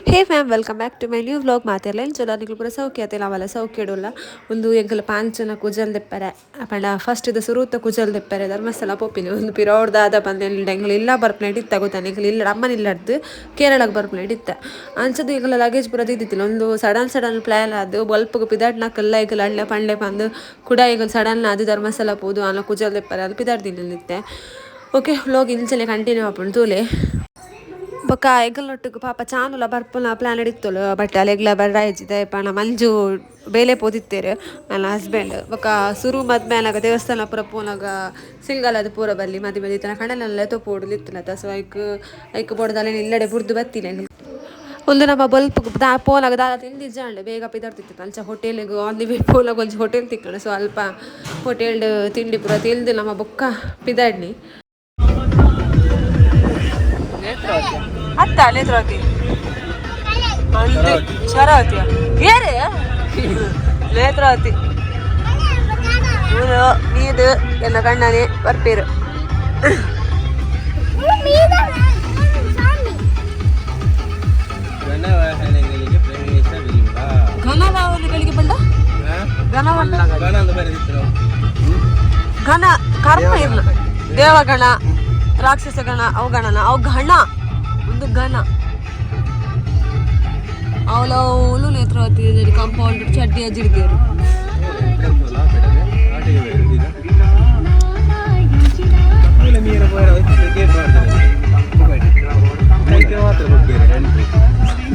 Hey ma'am welcome back to my new vlog ಮಾತಿರಲಿಲ್ಲ ಚಲೋ ನೀವು ಪೂರ ಸೌಖ್ಯ ಆತಿಲ್ಲ ಅವೆಲ್ಲ ಸೌಖ್ಯ ಇಡೋಲ್ಲ ಒಂದು ಎಂಕಲ್ ಪಾಂಚನ ಕುಜಲ್ ದೆಪ್ಪರೆ ಪಂಡ ಫಸ್ಟ್ ಇದು ಸುರುತ ಕುಜಲ್ ದೆಪ್ಪರೆ ಧರ್ಮಸ್ಥಳ ಪೋಪಿನಿ ಒಂದು ಪಿರೋಡ್ದಾದ ಬಂದು ಎಂಗ್ಲು ಇಲ್ಲ ಬರ್ಪ್ಲೇಟ್ ಇತ್ತ ಗೊತ್ತಾನೆ ಎಂಗ್ಲು ಇಲ್ಲ ಅಮ್ಮನ ಇಲ್ಲಡ್ದು ಕೇರಳಕ್ಕೆ ಬರ್ಪ್ಲೇಟ್ ಇತ್ತ ಅಂಚದು ಈಗಲ ಲಗೇಜ್ ಪೂರ ಇದ್ದಿತ್ತಿಲ್ಲ ಒಂದು ಸಡನ್ ಪ್ಲ್ಯಾನ್ ಅದು ಬಲ್ಪ್ಗೆ ಪಿದಾಡ್ನಕ್ಕೆಲ್ಲ ಈಗ ಅಳ್ಳೆ ಪಂಡ್ಲೆ ಬಂದು ಕೂಡ ಈಗ ಸಡನ್ ಅದು ಧರ್ಮಸ್ಥಳ ಹೋದು ಅಲ್ಲ ಕುಜಲ್ ದೆಪ್ಪರೆ ಅದು ಪಿದಾಡ್ದಿನಿತ್ತೆ ಓಕೆ ವ್ಲಾಗ್ ಇಂಚಲೆ ಕಂಟಿನ್ಯೂ ಆಪುಂಡು ತೂಲೆ ಬೊಕ್ಕ ಎಗ್ಗಲ್ನೊಟ್ಟಿಗೆ ಪಾಪ ಚಾನುಲ ಬರ್ಪುನ ಪ್ಲಾನ್ ಇಡಿತ್ತಲು ಬಟ್ ಅಲೆಗ್ಲ ಬರ್ರಾಯ್ಜಿದೆ ಪಣ ಮಂಜು ಬೇಲೆ ಪೋದಿತ್ತೇರು ನನ್ನ ಹಸ್ಬೆಂಡ್ ಬೊಕ್ಕ ಸುರು ಮದ್ಮೇಲಾಗ ದೇವಸ್ಥಾನ ಪೂರ ಪೋನಾಗ ಸಿಂಗಲ್ ಅದು ಪೂರ ಬಲ್ಲಿ ಮದಿ ತನ ಕಣಲೆಲ್ಲ ತೊಪ್ಪೋಡು ಇತ್ತಲತ್ತ ಸೊ ಐಕ್ ಬೋಡ್ದಲ್ಲ ಇಲ್ಲಡೆ ಬುರ್ದು ಬತ್ತಿಲ್ಲ ಒಂದು ನಮ್ಮ ಬಲ್ಪ್ ಪೋನಾಗ ದಾದ ತಿಂದು ಜಾಂಡೆ ಬೇಗ ಪಿದಾಡ್ತಿತ್ತು ಅಂಚ ಹೋಟೆಲಿಗೆ ಆನ್ ದಿ ವೇ ಪೋಲಾಗ ಒಂಚು ಹೋಟೆಲ್ ತಿಕ್ಕಣ ಸೊ ಅಲ್ಪ ಹೋಟೆಲ್ ತಿಂಡಿ ಪೂರ ತಿಂದು ನಮ್ಮ ಬೊಕ್ಕ ಪಿದಾಡ್ನಿ ಅತ್ತ ನೇತ್ರಾವತಿ ಶರಾವತಿಯ ಏರೇ ನೇತ್ರಾವತಿ ನೀದು ಎಲ್ಲ ಕಣ್ಣನೆ ಬರ್ಪೇರು ಘನವಾಹನಗಳಿಗೆ ಬಂದ ಘನ ಕರ್ಮ ಇರ್ಲ ದೇವಗಣ ರಾಕ್ಷಸ ಗಣ ಅವು ಗಣನ ಅವು ಘಣ ಒಂದು ಘನ ಅವಳು ನೇತ್ರಾವತಿ ಕಾಂಪೌಂಡ್ ಚಡ್ಡಿ ಅಜಿಡ್ಗೇರು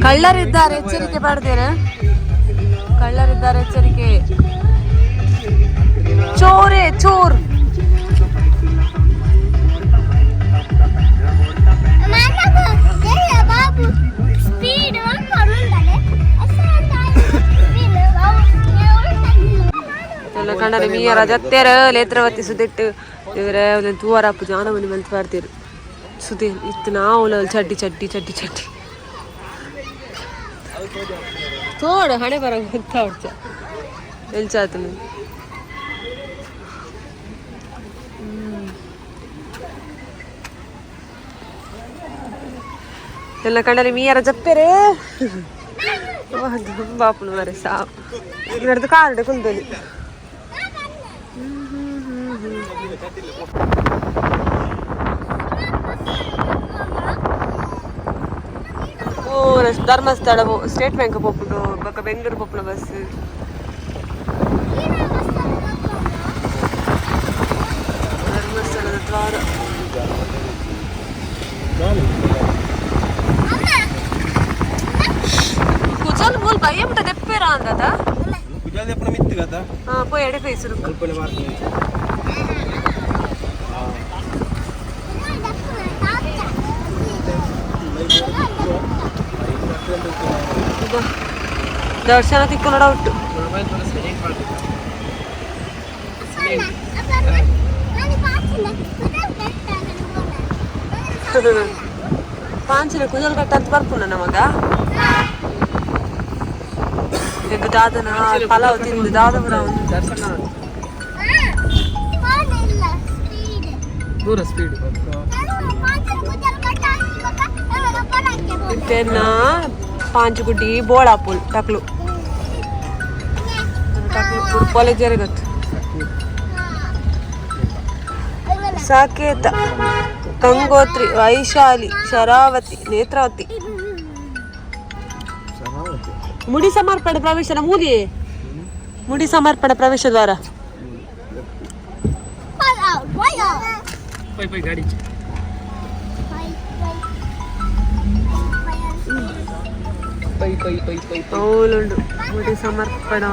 ಕಳ್ಳರಿದ್ದಾರೆ ಎಚ್ಚರಿಕೆ ಪಡ್ದೇರೆ ಕಳ್ಳರಿದ್ದಾರೆ ಎಚ್ಚರಿಕೆ ಚೋರೇ ಚೋರ್ ಎಲ್ಲ ಕಂಡನೆ ಮೀಯರ ಜತ್ತೇರ ನೇತ್ರಾವತಿ ಸುದಿಟ್ಟು ಇವರ ಒಂದೊಂದು ತೂವರಪ್ಪು ಜಾನ ಮನೆ ಮಲ್ತು ಮಾಡ್ತೀರು ಸುದಿ ಇತ್ತು ನಾವು ಚಡ್ಡಿ ಚಡ್ಡಿ ಚಡ್ಡಿ ಚಡ್ಡಿ ತೋಡು ಹಣೆ ಬರ ಗೊತ್ತಾಡ್ತ ಎಲ್ಚಾತ ಎಲ್ಲ ಕಂಡರೆ ಮೀಯರ ಜಪ್ಪೆರೇ ಬಾಪುನು ಮರೆ ಸಾವು ನಡೆದು ಕಾಲ್ಡೆ ಕುಲ್ದಲ್ಲಿ ಧರ್ಮಸ್ಥಳ ಸ್ಟೇಟ್ ಬ್ಯಾಂಕ್ ಪೋಪುಂಡು ಬೊಕ್ಕ ಬೆಂಗಳೂರು ಪೋಪುನ ಬಸ್ ಧರ್ಮಸ್ಥಳದ ದ್ವಾರ ಕುಜಲ್ ಮೂಲ್ ಭಯ ಮುಟ್ಟ ದೆಪ್ಪೇರ ಅಂದದ ಕುಜಲ್ ದೆಪ್ಪನ ಮಿತ್ತು ಗದ ಹಾ ಪೋಯ್ ಎಡೆ ಫೇಸರು ಅಲ್ಪನೆ ಮಾಡ್ತೀನಿ ದರ್ಶನ ತಿಕ್ಕೊಂಡು ಡೌಟ್ ಪಾಂಚಿನ ಕುಜಲ್ ಕಟ್ಟ ಅಂತ ಬರ್ಪುಂಡ ನಮಗ ಈಗ ದಾದನ ಪಲಾವ್ ತಿಂದು ದಾದವರ ದರ್ಶನ ದೂರ ಸ್ಪೀಡ್ ಇತ್ತೇನ ಪಾಂಚಗುಡ್ಡಿ ಬೋಳಾಪುಲ್ ಟಕ್ಲು ಕಾಲೇಜ್ ಗೊತ್ತು ಸಾಕೇತ ಗಂಗೋತ್ರಿ ವೈಶಾಲಿ ಶರಾವತಿ ನೇತ್ರಾವತಿ ಮುಡಿ ಸಮರ್ಪಣೆ ಪ್ರವೇಶನ ಮೂಲಿ ಮುಡಿ ಸಮರ್ಪಣೆ ಪ್ರವೇಶ ದ್ವಾರ ಅವಳುಂಡು ಮುಡಿ ಸಮರ್ಪಣಾ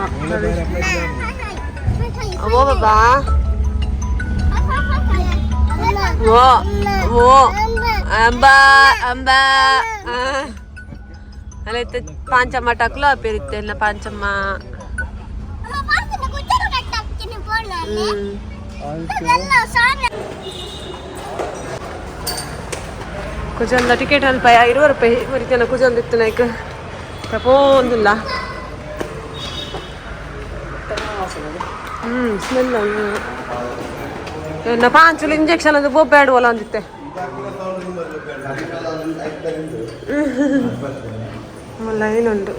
ಅವೋ ಬಾಬಾ ಓ ಓ ಅಂಬಾ ಅಂಬಾ ಅಲ್ಲೈತೆ ಪಾಂಚಮ್ಮ ಟಕ್ಲು ಅಪ್ಪಿರುತ್ತೆ ಎಲ್ಲ ಪಾಂಚಮ್ಮ ಕುಜಲ್ದ ಟಿಕೆಟ್ ಅಲ್ಪ 20 ರೂಪಾಯಿ ಮರಿತೇನ ಕುಜಲ್ದಿತ್ತು ನಾಯ್ಕ ಪ್ರಪೋಂದಿಲ್ಲ ಸ್ಮೆಲ್ ಪಾಂಚುಲು ಇಂಜೆಕ್ಷನ್ ಅದು ಬೊಬ್ಬೇಡುವಲ್ಲ ಅಂದಿತ್ತೆ ಲೈನ್ ಉಂಟು.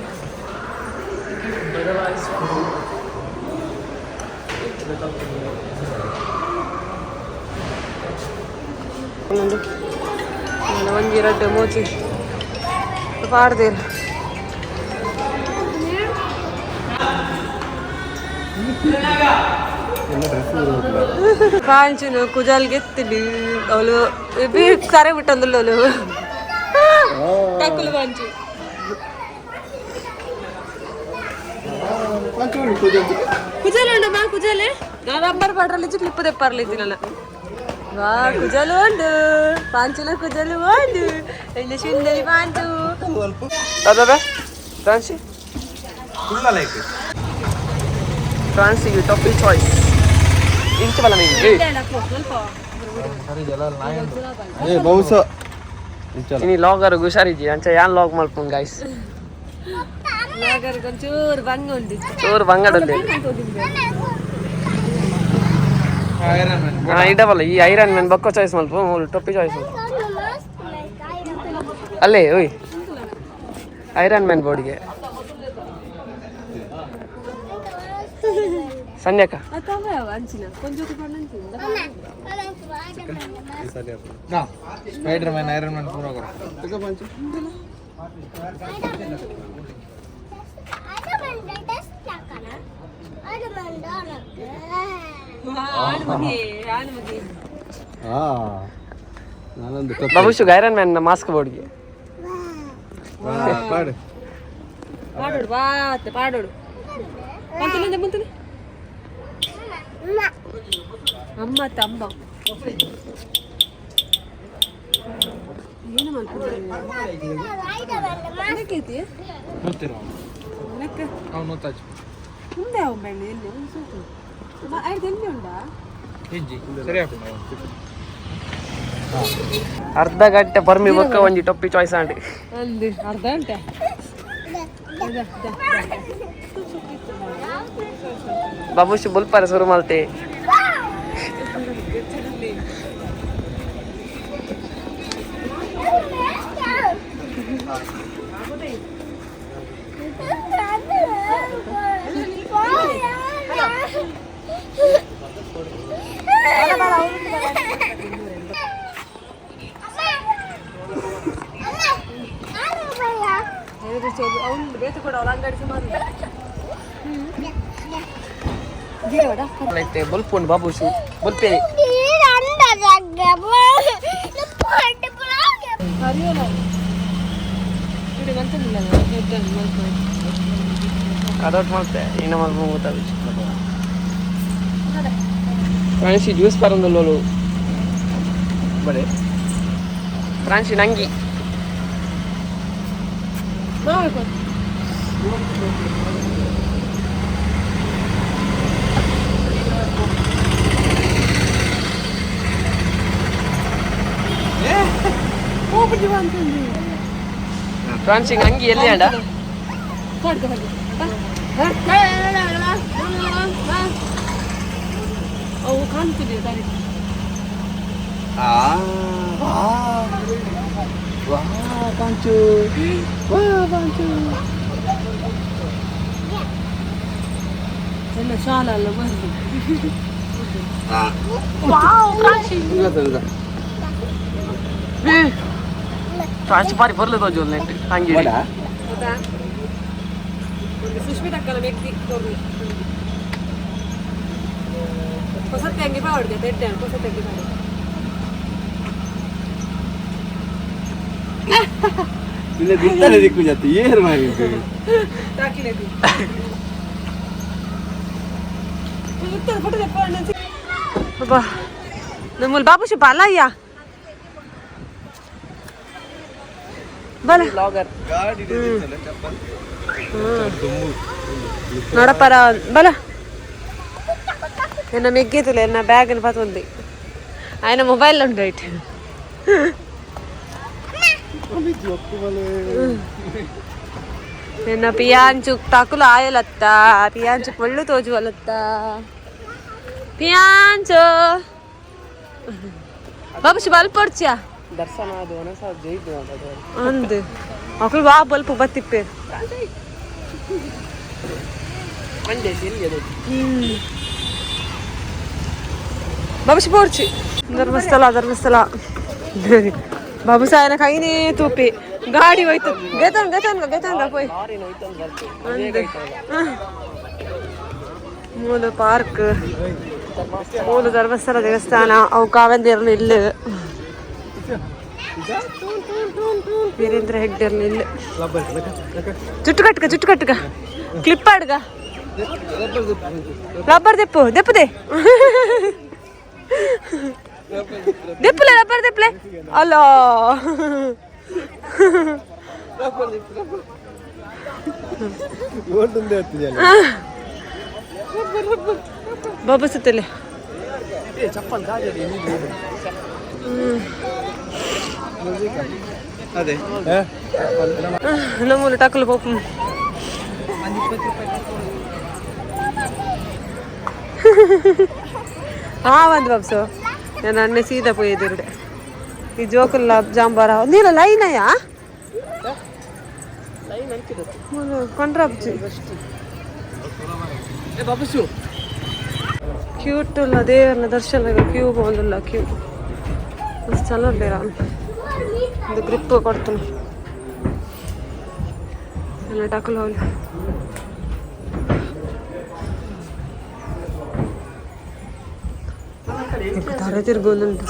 ಒಂಜಿ ರಡ್ಡು ಮೂಚಿ ಪಾಡ್ದೇರು ಕಾಂಚನು ಕುಜಾಲ್ಗೆ ಎತ್ತಿಡಿ ಅವಳು ಕರೆ ಬಿಟ್ಟಂದುಲ್ಲ ಅವಳು ಟಕ್ಕಲು ಕಾಂಚು ಕುಜಾಲು ಉಂಡು ಮಾ ಕುಜಾಲೆ ನಾನು ರಬ್ಬರ್ ಪಾಡ್ರಲ್ಲಿ ಕ್ಲಿಪ್ ತೆಪ್ಪಾರ್ಲಿದ್ದೀನಲ್ಲ ವಾ ಕುಜಾಲು ಉಂಡು ಪಾಂಚುಲ ಕುಜಾಲು ಉಂಡು ಎಲ್ಲ ಸುಂದರಿ ಪಾಂಚು ಅದ ಫ್ರಾನ್ಸಿ ಫ್ರಾನ್ಸಿಗೆ ಟಾಪಿ ಚಾಯ್ಸ್ ಇಂಚ ಬಲ ನೀ ಲಾಗರ್ ಹುಷಾರಿದ್ದಿ ಅಂಚ ಯಾನ್ ಲಾಗ್ ಮಲ್ಪುನ್ ಗೈಸ್ ಚೂರು ಬಂಗ ಉಂಟು ಚೂರು ಬಂಗಡಲ್ಲಿ ಇಡಬಲ್ಲ ಈ ಐರನ್ ಮ್ಯಾನ್ ಬಕ್ಕೋ ಚಾಯ್ಸ್ ಮಲ್ಪ ಟೊಪ್ಪಿ ಚಾಯ್ಸ್ ಅಲ್ಲೇ ಓಯ್ ಐರನ್ ಮ್ಯಾನ್ ಬೋರ್ಡ್ಗೆ ಸಂಧ್ಯಾಕ ಸ್ಪೈಡರ್ ಮ್ಯಾನ್ ಐರನ್ ಮ್ಯಾನ್ ಪೂರ ಬಾಬುಶು ಐರನ್ ಮ್ಯಾನ್ ಮಾಸ್ಕ್ ಬೋರ್ಡ್ಗೆ ಪಾಡು ಪಾಡೋಡು ಬಾತ್ತೆ ಪಾಡೋಡು ಮಂತನೆ ಮಂತನೆ ಅಮ್ಮ ತಮ್ಮ ಏನು ಮಾಡ್ತಿದ್ದೀರಿ ಮುಂದೆ ಯಾವ ಬೆಣ್ಣೆ ಎಲ್ಲಿ ಐದು ಎಣ್ಣೆ ಉಂಟಾ ಅರ್ಧ ಗಂಟೆ ಪರ್ಮಿ ಬೊಕ್ಕ ಒಂಜಿ ಟೊಪ್ಪಿ ಚಾಯ್ಸ್ ಆಂಟಿ ಅಲ್ಲಿ ಅರ್ಧ ಗಂಟೆ ಬಾಬುಶು ಬುಲ್ಪಾರ ಶುರು ಮಾಡ್ತೆ ಅವ್ನು ಬೇತ ಕೂಡ ಅವ್ರ ಅಂಗಡಿ ಸುಮಾರು ಬಲ್ಪುಂಡು ಬಾಬುಶು ಬಲ್ಪೆ ಅದೊಟ್ಟು ಮಾಡ್ತೆ ಇನ್ನು ಮಾಡ್ಬೋದು ಗೊತ್ತಾಗುತ್ತೆ ಫ್ರಾನ್ಸಿ ಜ್ಯೂಸ್ ಪರಂದಲ್ಲೋಳು ಬರೇ ಫ್ರಾನ್ಸಿ ನಂಗಿ ಫ್ರಾನ್ಸಿಗೆ ಅಂಗಿ ಎಲ್ಲಿ ಅಣ್ಣ ಅವು ಕಾಣ್ತಿದೆ ದಾರಿ ಪಾಂಚು ಪಾಂಚು ಎಲ್ಲ ಶಾಲ ಅಲ್ಲ ಬಂದು ಫ್ರಾನ್ಸ್ ಪಾರಿ ಬರ್ಲದ ಜೋಲ್ ನೆಂಟು ಹಂಗೆ ಸುಷ್ಮಿತ ಅಕ್ಕನ ವ್ಯಕ್ತಿ ಹೊಸತ್ತೆ ಹಂಗೆ ಬಾಡ್ಗೆ ತೆಡ್ಡೆ ಹೊಸತ್ತೆ ಹಂಗೆ ಬಾಡಿ ಇಲ್ಲ ಬಿತ್ತನೆ ದಿಕ್ಕು ಜಾತಿ ಏರ್ ಮಾಡಿ ತಾಕಿಲೆ ಉತ್ತರ ಫೋಟೋ ತೆಪ್ಪಾಣ ಅಬ್ಬಾ ನಮ್ಮಲ್ಲಿ ಬಾಬುಶಿ ಬಾಲಯ್ಯ ಬಲ ಬ್ಲಾಗರ್ ಗಾಡಿ ಇದೆ ಚಪ್ಪಲ್ ನೋಡಪ್ಪರ ಬಲ ಎನ್ನ ಮೆಗ್ಗಿತಿಲ್ಲ ಎನ್ನ ಬ್ಯಾಗ್ ಪತ್ತೊಂದು ఆయన ಮೊಬೈಲ್ ಉಂಟು ಐಟ್ నిన్న పియాంచు తాకులు ఆయలత్త పియాంచు పళ్ళు తోజు వాళ్ళత్త పియాంచు బాబు బల్ పొడిచా ಅಂದು ಮಕ್ಕಳು ವಾ ಬಲ್ಪ ಬತ್ತಿಪ್ಪೆ ಬಾಬುಶಿ ಪೋರ್ಚಿ ಧರ್ಮಸ್ಥಳ ಬಾಬು ಸಾಯನ ಕೈನೇ ತೂಪಿ ಗಾಡಿ ಹೋಯ್ತು ಗೆತನ್ಗ ಪೋಯ್ ಮೂಲ ಪಾರ್ಕ್ ಮೂಲ ಧರ್ಮಸ್ಥಳ ದೇವಸ್ಥಾನ ಅವು ಕಾವಂದಿರಲು ಇಲ್ಲ ವೀರೇಂದ್ರ ಹೆಗ್ಡೆರ್ಲು ಇಲ್ಲ ಜುಟ್ಟು ಕಟ್ಕ ಕ್ಲಿಪ್ ಆಡ್ಗ ರಬ್ಬರ್ ದೆಪ್ಪದೆ ರಬ್ಬರ್ ದೆಪ್ಪಲೆ ಅಲ್ಲ ಬಾಬಾ ಸುತ್ತಲೆ ಅದೇ ನಮ್ಮೂರು ಟಕ್ಕಲು ಪೋಪ ಒಂದು ಬಾಬ್ಸು ನಾನು ಅಣ್ಣೆ ಸೀದಾ ಪೋಯ್ದಿರುಡೆ ಈ ಜೋಕುಲ್ಲ ಜಾಂಬಾರ ನೀಲ ಲೈನಯ್ಯ ಕೊಂಡ್ರಬ್ಜಿ ಕ್ಯೂಟ್ ಇಲ್ಲ ದೇವರನ್ನ ದರ್ಶನ ಕ್ಯೂ ಹೋಗಲ್ಲ ಕ್ಯೂ ಮಸ್ತ್ ಚಲೋ ಬೇಡ ಒಂದು ಗ್ರಿಪ್ ಕೊಡ್ತೀನಿ ಎಲ್ಲ ಟಕ್ಕಲು ಹೋಗ್ಲಿ ತಾರೆ ತಿರ್ಗೋಲುಂಟು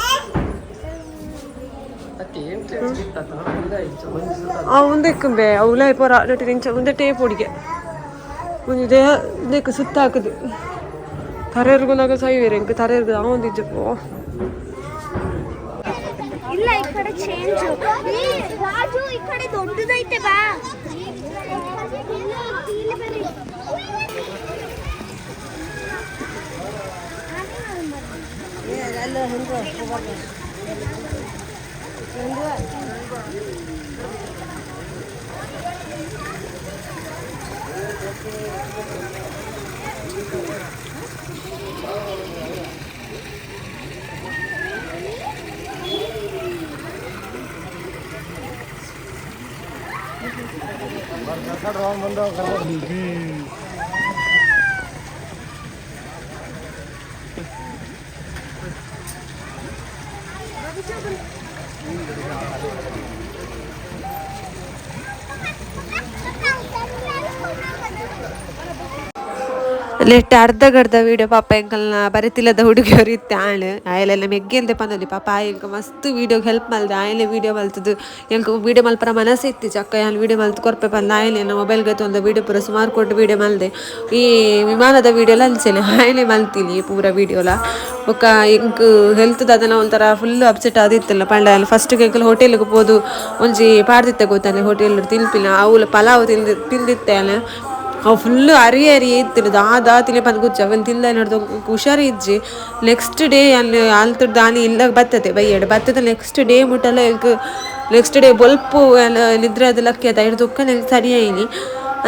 ಒಂದೆಕ್ಕಂಬೆ ಅವಳ ಪೊರ ನಟಿಂಚ ಒಂದೇ ಟೇಪ್ ಹುಡುಗೆ ಒಂದು ದೇಹ ಇದಕ್ಕೆ ಸುತ್ತ ಹಾಕುದು ತರೆರ್ಗುನಾಗ ಸೈವೇರೆ ಇಂಕ ತರೆರ್ಗು ಅವೊಂದಿಜ್ಜಪ್ಪೋ ಇಲ್ಲ ಈ ಕಡೆ ಚೇಂಜ್ ರಾಜು ಈ ಕಡೆ ದೊಡ್ಡದೈತೆ ಬಾ ಲೆಟ್ ಅರ್ಧ ವೀಡಿಯೋ ಪಾಪ ಎಂಕಲ್ನ ಬರೀತಿಲ್ಲದ ಹುಡುಗಿಯವರು ಇತ್ತೆ ಆಳು ಆಯಲೆಲ್ಲ ಮೆಗ್ಗೆಲ್ದೆ ಪಂದಲ್ಲಿ ಪಾಪ ಆಯಂಕ ಮಸ್ತ್ ವೀಡಿಯೋಗೆ ಹೆಲ್ಪ್ ಮಲ್ದೆ ಆಯಲೆ ವೀಡಿಯೋ ಮಲ್ತದ್ದು ಎಂಕ ವೀಡಿಯೋ ಮಲ್ಪರ ಮನಸ್ಸು ಇತ್ತು ಚಕ್ಕ ಅಲ್ಲಿ ವೀಡಿಯೋ ಮಲ್ತು ಕೊರ್ಪೆ ಬಂದು ಆಯಲೆ ಮೊಬೈಲ್ಗೆ ಒಂದು ವೀಡಿಯೋ ಪೂರ ಸುಮಾರು ಕೊಟ್ಟು ವೀಡಿಯೋ ಮಲ್ದೆ ಈ ವಿಮಾನದ ವೀಡಿಯೋಲ ಅನ್ಸೇನೆ ಆಯಲೆ ಮಲ್ತೀನಿ ಪೂರ ವೀಡಿಯೋಲ ಒಕ್ಕ ಇಂಕ್ ಹೆಲ್ತ್ದು ಅದನ್ನು ಒಂಥರ ಫುಲ್ ಅಪ್ಸೆಟ್ ಆದಿತ್ತಲ್ಲ ಪಂಡ ಅಲ್ಲಿ ಫಸ್ಟಿಗೆ ಎಂಕಲ್ ಹೋಟೆಲ್ಗೆ ಹೋದು ಒಂಜಿ ಪಾಡ್ದಿತ್ತೆ ಗೊತ್ತಾನೆ ಹೋಟೆಲ್ ತಿನ್ಪಿನ ಅವಳು ಪಲಾವ್ ತಿಂದಿತ್ತೆ ಅಲ್ಲ ಅವು ಫುಲ್ಲು ಅರಿ ಇತ್ತಿರು ದಾದಾ ತಿಲೆ ಬಂದು ಗುಚ್ಚ ಅವನು ತಿಂದ ನೋಡ್ದು ಹುಷಾರಿ ಇಜ್ಜಿ ನೆಕ್ಸ್ಟ್ ಡೇ ಅಲ್ಲಿ ಆಲ್ತದ ದಾನಿ ಇಲ್ಲ ಬರ್ತದೆ ಬೈಯಡ್ ಬರ್ತದೆ ನೆಕ್ಸ್ಟ್ ಡೇ ಮುಟ್ಟಲ್ಲ ನೆಕ್ಸ್ಟ್ ಡೇ ಬೊಲ್ಪು ನಿದ್ರೆ ಅದು ಲಕ್ಕಿ ಅದ ಹಿಡ್ದು ನನಗೆ ಸರಿಯಾಯಿನಿ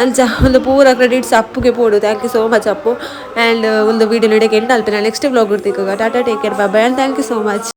ಅಂಚ ಒಂದು ಪೂರ ಕ್ರೆಡಿಟ್ಸ್ ಅಪ್ಪುಗೆ ಪೋಡು thank you so much Appu and ಒಂದು ವೀಡಿಯೋ ನೋಡೋಕೆ ಎಂಡ್ ಅಲ್ಪೆ ನಾನು ನೆಕ್ಸ್ಟ್ ವ್ಲಾಗ್ ಇರ್ತೀಗ tata take care bye and thank you so much.